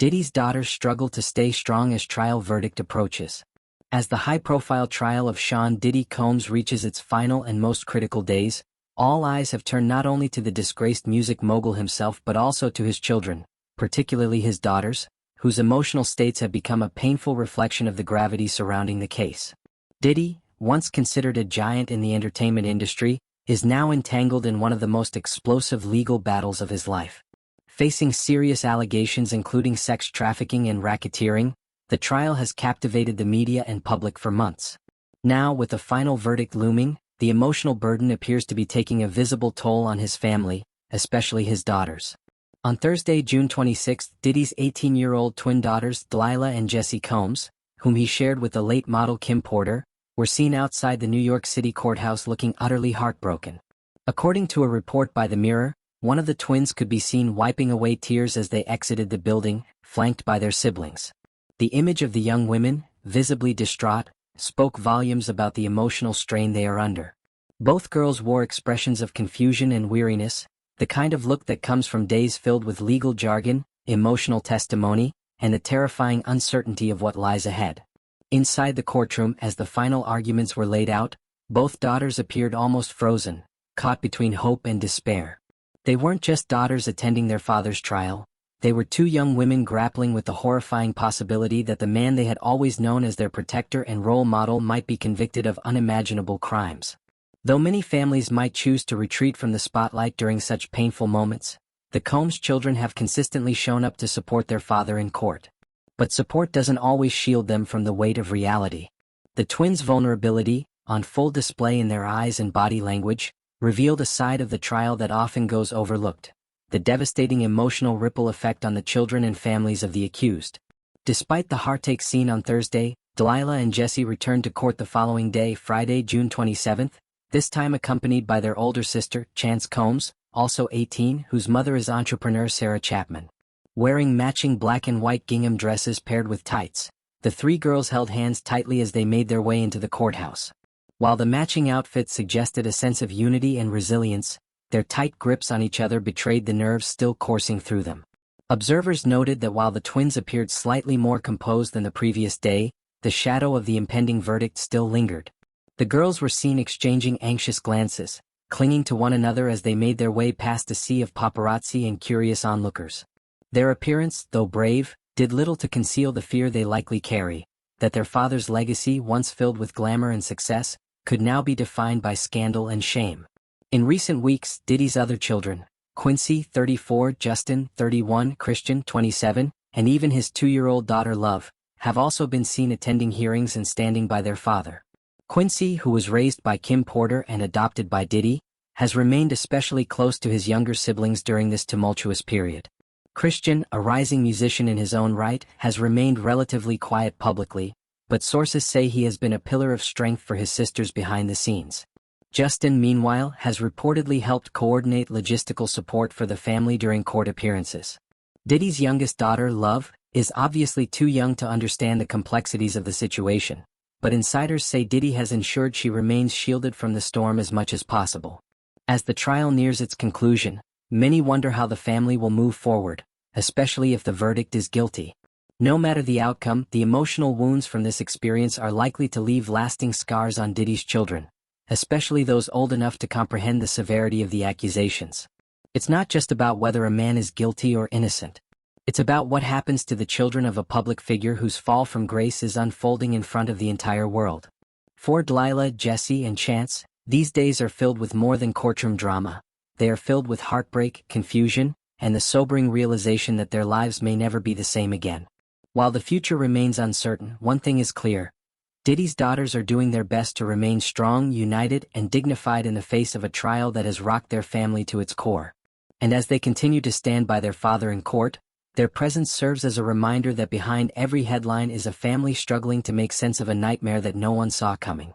Diddy's daughters struggle to stay strong as trial verdict approaches. As the high-profile trial of Sean Diddy Combs reaches its final and most critical days, all eyes have turned not only to the disgraced music mogul himself but also to his children, particularly his daughters, whose emotional states have become a painful reflection of the gravity surrounding the case. Diddy, once considered a giant in the entertainment industry, is now entangled in one of the most explosive legal battles of his life. Facing serious allegations including sex trafficking and racketeering, the trial has captivated the media and public for months. Now, with the final verdict looming, the emotional burden appears to be taking a visible toll on his family, especially his daughters. On Thursday, June 26, Diddy's 18-year-old twin daughters Delilah and Jessie Combs, whom he shared with the late model Kim Porter, were seen outside the New York City courthouse looking utterly heartbroken. According to a report by The Mirror, one of the twins could be seen wiping away tears as they exited the building, flanked by their siblings. The image of the young women, visibly distraught, spoke volumes about the emotional strain they are under. Both girls wore expressions of confusion and weariness, the kind of look that comes from days filled with legal jargon, emotional testimony, and the terrifying uncertainty of what lies ahead. Inside the courtroom, as the final arguments were laid out, both daughters appeared almost frozen, caught between hope and despair. They weren't just daughters attending their father's trial, they were two young women grappling with the horrifying possibility that the man they had always known as their protector and role model might be convicted of unimaginable crimes. Though many families might choose to retreat from the spotlight during such painful moments, the Combs children have consistently shown up to support their father in court. But support doesn't always shield them from the weight of reality. The twins' vulnerability, on full display in their eyes and body language, revealed a side of the trial that often goes overlooked: the devastating emotional ripple effect on the children and families of the accused. Despite the heartache seen on Thursday, Delilah and Jessie returned to court the following day, Friday, June 27, this time accompanied by their older sister, Chance Combs, also 18, whose mother is entrepreneur Sarah Chapman. Wearing matching black and white gingham dresses paired with tights, the three girls held hands tightly as they made their way into the courthouse. While the matching outfits suggested a sense of unity and resilience, their tight grips on each other betrayed the nerves still coursing through them. Observers noted that while the twins appeared slightly more composed than the previous day, the shadow of the impending verdict still lingered. The girls were seen exchanging anxious glances, clinging to one another as they made their way past a sea of paparazzi and curious onlookers. Their appearance, though brave, did little to conceal the fear they likely carry, that their father's legacy, once filled with glamour and success, could now be defined by scandal and shame. In recent weeks, Diddy's other children, Quincy, 34, Justin, 31, Christian, 27, and even his 2-year-old daughter Love, have also been seen attending hearings and standing by their father. Quincy, who was raised by Kim Porter and adopted by Diddy, has remained especially close to his younger siblings during this tumultuous period. Christian, a rising musician in his own right, has remained relatively quiet publicly, but sources say he has been a pillar of strength for his sisters behind the scenes. Justin, meanwhile, has reportedly helped coordinate logistical support for the family during court appearances. Diddy's youngest daughter, Love, is obviously too young to understand the complexities of the situation, but insiders say Diddy has ensured she remains shielded from the storm as much as possible. As the trial nears its conclusion, many wonder how the family will move forward, especially if the verdict is guilty. No matter the outcome, the emotional wounds from this experience are likely to leave lasting scars on Diddy's children, especially those old enough to comprehend the severity of the accusations. It's not just about whether a man is guilty or innocent. It's about what happens to the children of a public figure whose fall from grace is unfolding in front of the entire world. For Delilah, Jessie, and Chance, these days are filled with more than courtroom drama. They are filled with heartbreak, confusion, and the sobering realization that their lives may never be the same again. While the future remains uncertain, one thing is clear: Diddy's daughters are doing their best to remain strong, united, and dignified in the face of a trial that has rocked their family to its core. And as they continue to stand by their father in court, their presence serves as a reminder that behind every headline is a family struggling to make sense of a nightmare that no one saw coming.